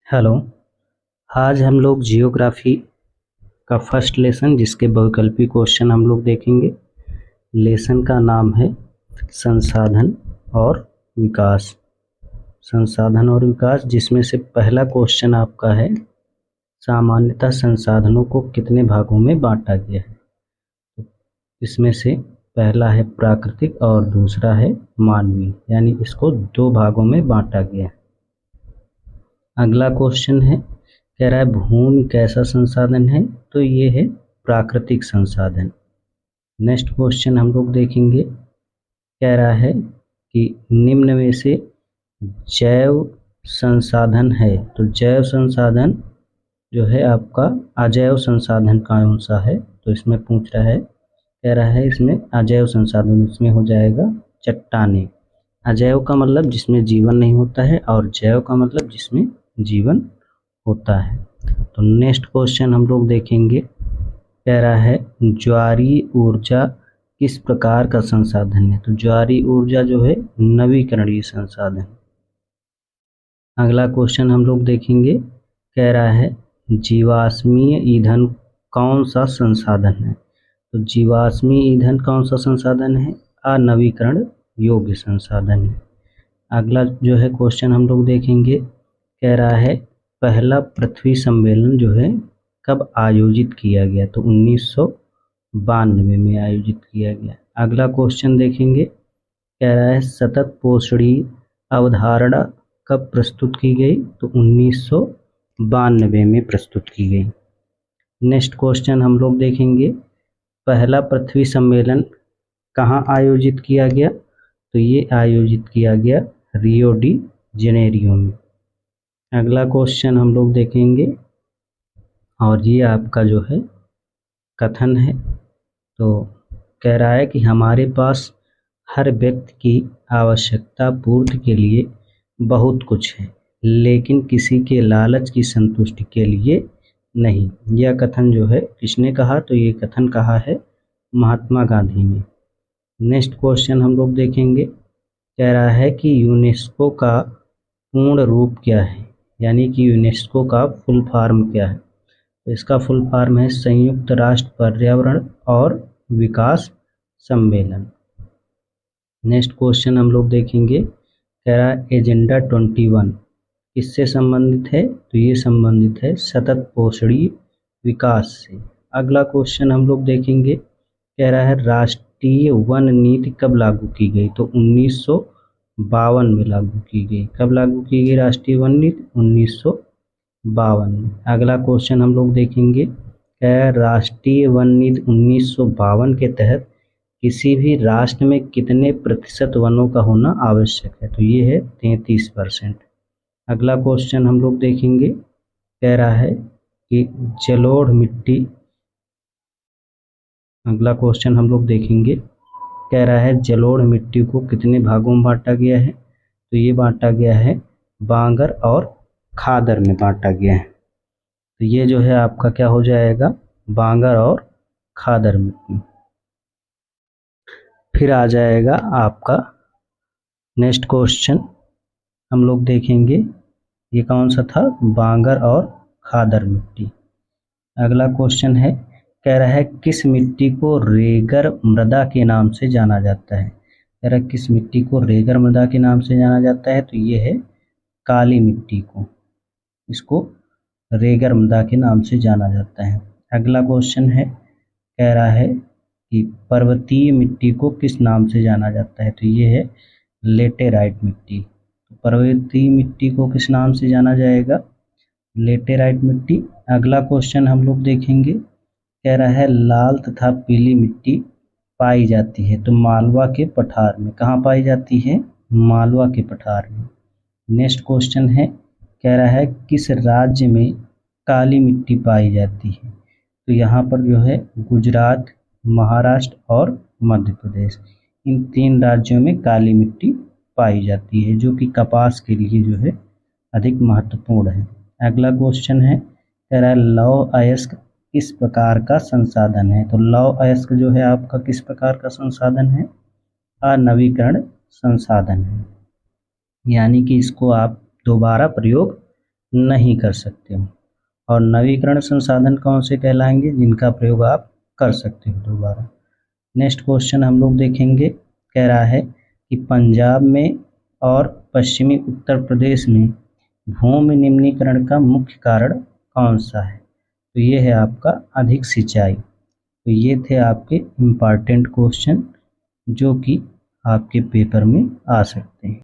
Hello. आज हम लोग जियोग्राफी का फर्स्ट लेसन जिसके वैकल्पिक क्वेश्चन हम लोग देखेंगे। लेसन का नाम है संसाधन और विकास। संसाधन और विकास, जिसमें से पहला क्वेश्चन आपका है सामान्यतः संसाधनों को कितने भागों में बांटा गया है। इसमें से पहला है प्राकृतिक और दूसरा है मानवीय, यानी इसको दो भागों में बांटा गया है। अगला क्वेश्चन है, कह रहा है भूमि कैसा संसाधन है, तो ये है प्राकृतिक संसाधन। नेक्स्ट क्वेश्चन हम लोग देखेंगे, कह रहा है कि निम्न में से जैव संसाधन है, तो जैव संसाधन जो है आपका अजैव संसाधन कौन सा है, तो इसमें पूछ रहा है, कह रहा है इसमें अजैव संसाधन, इसमें हो जाएगा चट्टानें। अजैव का मतलब जिसमें जीवन नहीं होता है और जैव का मतलब जिसमें जीवन होता है। तो नेक्स्ट क्वेश्चन हम लोग देखेंगे, कह रहा है ज्वारीय ऊर्जा किस प्रकार का संसाधन है, तो ज्वारीय ऊर्जा जो है नवीकरणीय संसाधन। अगला क्वेश्चन हम लोग देखेंगे, कह रहा है जीवाश्मीय ईंधन कौन सा संसाधन है, तो जीवाश्मीय ईंधन कौन सा संसाधन है, अनवीकरण योग्य संसाधन है। अगला जो है क्वेश्चन हम लोग देखेंगे, कह रहा है पहला पृथ्वी सम्मेलन जो है कब आयोजित किया गया, तो 1992 में आयोजित किया गया। अगला क्वेश्चन देखेंगे, कह रहा है सतत पोषणीय अवधारणा कब प्रस्तुत की गई, तो 1992 में प्रस्तुत की गई। नेक्स्ट क्वेश्चन हम लोग देखेंगे, पहला पृथ्वी सम्मेलन कहाँ आयोजित किया गया, तो ये आयोजित किया गया रियो डी जेनेरियो में। अगला क्वेश्चन हम लोग देखेंगे और ये आपका जो है कथन है, तो कह रहा है कि हमारे पास हर व्यक्ति की आवश्यकता पूर्ति के लिए बहुत कुछ है, लेकिन किसी के लालच की संतुष्टि के लिए नहीं। यह कथन जो है किसने कहा, तो ये कथन कहा है महात्मा गांधी ने। नेक्स्ट क्वेश्चन हम लोग देखेंगे, कह रहा है कि यूनेस्को का पूर्ण रूप क्या है, यानी कि यूनेस्को का फुल फॉर्म क्या है, तो इसका फुल फॉर्म है संयुक्त राष्ट्र पर्यावरण और विकास सम्मेलन। नेक्स्ट क्वेश्चन हम लोग देखेंगे, कह रहा है एजेंडा 21 किससे संबंधित है, तो ये संबंधित है सतत पोषणीय विकास से। अगला क्वेश्चन हम लोग देखेंगे, कह रहा है राष्ट्रीय वन नीति कब लागू की गई, तो 1952 में लागू की गई। कब लागू की गई राष्ट्रीय वन नीति, 1952 में। अगला क्वेश्चन हम लोग देखेंगे, क्या राष्ट्रीय वन नीति 1952 के तहत किसी भी राष्ट्र में कितने प्रतिशत वनों का होना आवश्यक है, तो ये है 33%। अगला क्वेश्चन हम लोग देखेंगे, कह रहा है कि जलोढ़ मिट्टी, अगला क्वेश्चन हम लोग देखेंगे, कह रहा है जलोढ़ मिट्टी को कितने भागों में बांटा गया है, तो ये बांटा गया है बांगर और खादर में बांटा गया है। तो ये जो है आपका क्या हो जाएगा, बांगर और खादर मिट्टी। फिर आ जाएगा आपका नेक्स्ट क्वेश्चन हम लोग देखेंगे, ये कौन सा था, बांगर और खादर मिट्टी। अगला क्वेश्चन है, कह रहा है किस मिट्टी को रेगर मृदा के नाम से जाना जाता है, कह रहा है किस मिट्टी को रेगर मृदा के नाम से जाना जाता है, तो ये है काली मिट्टी को, इसको रेगर मृदा के नाम से जाना जाता है। अगला क्वेश्चन है, कह रहा है कि पर्वतीय मिट्टी को किस नाम से जाना जाता है, तो ये है लेटेराइट मिट्टी। पर्वतीय मिट्टी को किस नाम से जाना जाएगा, लेटेराइट मिट्टी। अगला क्वेश्चन हम लोग देखेंगे, कह रहा है लाल तथा पीली मिट्टी पाई जाती है, तो मालवा के पठार में। कहाँ पाई जाती है, मालवा के पठार में। नेक्स्ट क्वेश्चन है, कह रहा है किस राज्य में काली मिट्टी पाई जाती है, तो यहाँ पर जो है गुजरात, महाराष्ट्र और मध्य प्रदेश, इन 3 राज्यों में काली मिट्टी पाई जाती है, जो कि कपास के लिए जो है अधिक महत्वपूर्ण है। अगला क्वेश्चन है, कह रहा है लौह अयस्क किस प्रकार का संसाधन है, तो लौह अयस्क जो है आपका किस प्रकार का संसाधन है, अनवीकरण संसाधन है, यानी कि इसको आप दोबारा प्रयोग नहीं कर सकते हो। और नवीकरण संसाधन कौन से कहलाएंगे, जिनका प्रयोग आप कर सकते हो दोबारा। नेक्स्ट क्वेश्चन हम लोग देखेंगे, कह रहा है कि पंजाब में और पश्चिमी उत्तर प्रदेश में भूमि निम्नीकरण का मुख्य कारण कौन सा है। तो ये है आपका अधिक सिंचाई। तो ये थे आपके इम्पॉर्टेंट क्वेश्चन जो कि आपके पेपर में आ सकते हैं।